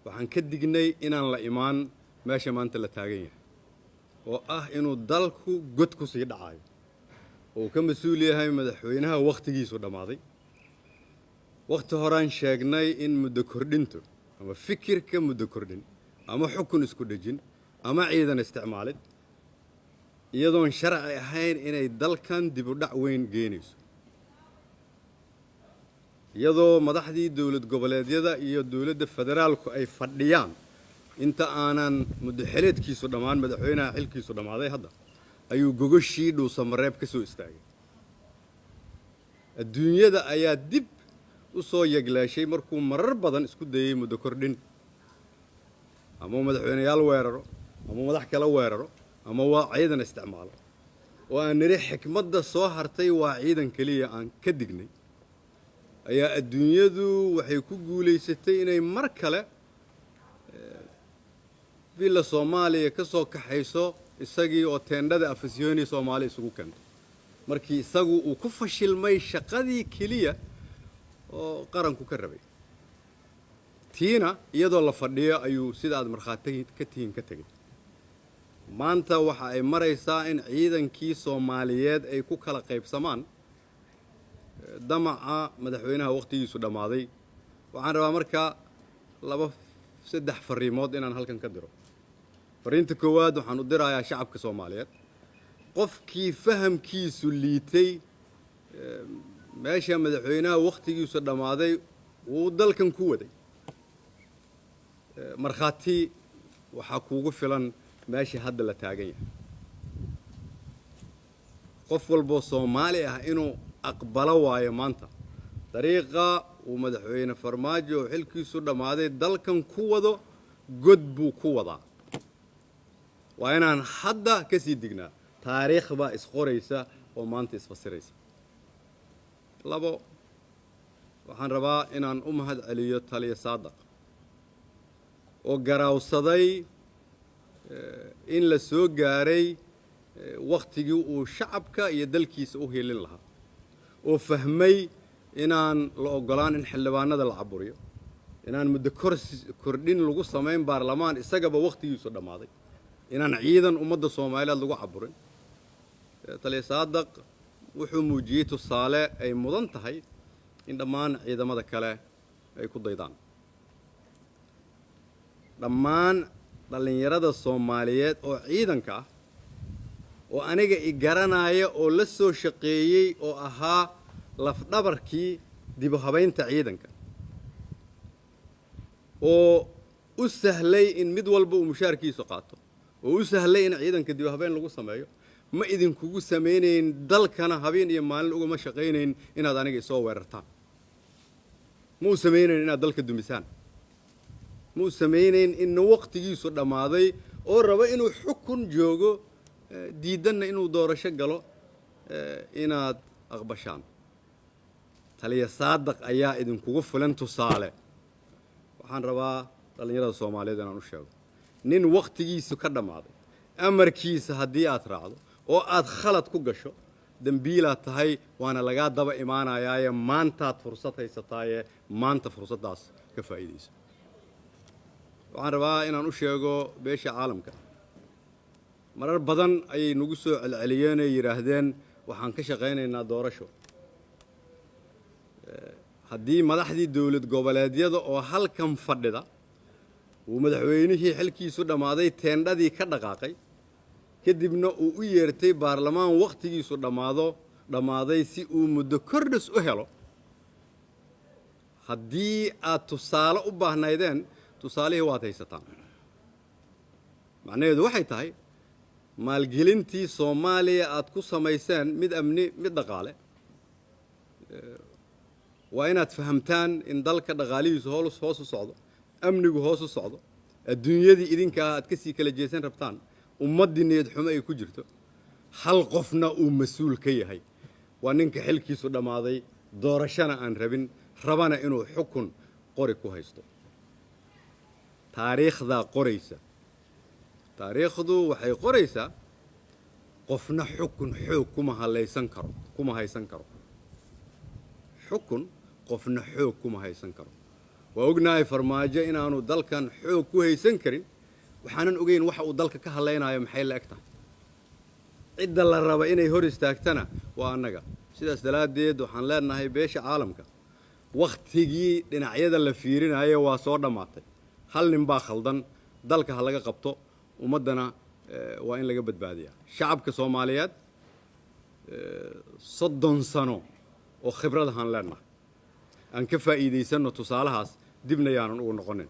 waxaan ka dignay inaan la imaan meesha maanta la taagan yahay oo ah inuu dalku god ku sii dhacayo oo ka mas'uul yahay madaxweynaha waqtigiisu dhamaaday waqti horaan sheegnay in muddo kordhintu ama fikirka muddo kordhin ama xukun isku dhajin ama ciidan isticmaalid iyadoon sharci ahayn inay dalkan dib u dhac weyn geenayso iyadoo madaxdii dawlad goboleedyada iyo dawladda federaalku ay fadhiyaan inta aanan muddo xeleedkiisu dhamaan madaxweynaha xilkiisu dhamaaday hadda ayuu gogoshii dhuusamareeb ka soo istaagay adduunyada ayaa dib u soo yaglaashay markuu marar badan isku dayay muddo kordhin ama madaxweynayaal weeraro ama madax kale weeraro ama waa ciidan isticmaalo oo aan niri xikmadda soo hartay waa ciidan kaliya aan ka dignay ayaa adduunyadu waxay ku guuleysatay inay mar kale villa Soomaaliya ka soo kaxayso isagii oo teendhada afasyooni Soomaali isugu keentay markii isagu uu ku fashilmay shaqadii kaliya oo qaranku ka rabay tiina iyadoo la fadhiyo ayuu sida aad marxaatay ka tihin ka tagay maanta waxa ay maraysaa in ciidankii Soomaaliyeed ay ku kala qaybsamaan damaca madaxweynaha waqtigiisu dhamaaday waxaan rabaa markaa saddex fariimood inaan halkan ka diro fariinta koowaad waxaan u dirayaa shacabka Soomaaliyeed qofkii fahamkiisu liitay meesha madaxweynaha waqtigiisu dhamaaday uu dalkan ku waday marxaati waxa kuugu filan meesha hadda la taagan yahay qof walba Soomaali ah inuu aqbalo waayo maanta dariiqa uu madaxweyne Farmaajo xilkiisu dhamaaday dalkan ku wado god buu ku wadaa waa inaan hadda ka sii dignaa taariikhba isqoraysa oo maanta isfasiraysa labo waxaan rabaa inaan u mahad celiyo taliya Saadaq oo garaawsaday in la soo gaaray waqtigii uu shacabka iyo dalkiisa u helin lahaa oo fahmay inaan la ogolaan in xildhibaanada la caburiyo inaan muddo kordhin lagu sameyn baarlamaan isagaba waqtigiisu dhamaaday inaan ciidan ummadda Soomaaliyeed lagu caburin taliya Saadaq wuxuu muujiyay tusaale ay mudan tahay in dhammaan ciidamada kale ay ku daydaan dhammaan dhalinyarada Soomaaliyeed oo ciidanka ah oo aniga i garanaya oo la soo shaqeeyay oo ahaa laf dhabarkii dib u habeynta ciidanka oo u sahlay in mid walba uu mushaarkiisu qaato oo u sahlay in ciidanka dib u habeen lagu sameeyo ma idin kugu sameeyeen dalkana habeen iyo maalin uga ma shaqeyneen inaad aniga soo weerartaan ma u sameeyeen inaad dalka dumisaan ma u sameeyeen in waqtigiisu dhamaaday oo raba inuu xukun joogo diidanna inuu doorasho galo inaad aqbashaan taliya Saadaq ayaa idin kugu filan tusaale waxaan rabaa dhalinyarada Soomaaliyeed inaan u sheego nin waqtigiisu ka dhamaaday amarkiisa haddii aad raacdo oo aad khalad ku gasho dambiila tahay waana laga daba imaanayaa maantaad fursad haysataaye maanta fursadaas ka faa'iideyso waxaan rabaa inaan u sheego beesha caalamka marar badan ayay nagu soo celceliyeen ay yiraahdeen waxaan ka shaqeynaynaa doorasho haddii madaxdii dawlad goboleedyada oo halkan fadhida uu madaxweynihii xilkiisu dhamaaday teendhadii ka dhaqaaqay kadibna uu u yeertay baarlamaan waqtigiisu dhamaaday si uu muddo kordhis u helo haddii aad tusaale u baahnaydeen tusaalihii waad haysataan macnaheedu waxay tahay maalgelintii Soomaaliya aad ku samayseen mid amni mid dhaqaale waa inaad fahamtaan in dalka dhaqaalihiisu hoos u socdo amnigu hoos u socdo adduunyadii idinka aad ka sii kala jeesan rabtaan ummadii niyad xumo ay ku jirto hal qofna uu mas'uul ka yahay waa ninka xilkiisu dhamaaday doorashana aan rabana inuu xukun qori ku haysto taariikhda qoraysa taariikhdu waxay qoraysaa qofna xukun xoog kuma haysan karo xukun qofna xoog kuma haysan karo وأجناي فرماجة إن أنا ضل كان حوك وهي سنكرين وحنان أجين وح ودل كهلينا يوم حيل أكتر عدة الربعين يهورس تاكتنا وأنجا سيدا سدلات ديد وحن لنا هي بيش عالمك وقت تيجي لنعيد اللي فيرين هي وصورنا معطي هل نبا خلدن ضل كهلاقة قبطه ومدنا وين لقبت بعديها شعب كصوماليات صدن سنة وخبرة هن لنا أن كفى إيدي سنة تصالحها دبنا يانون ونقنن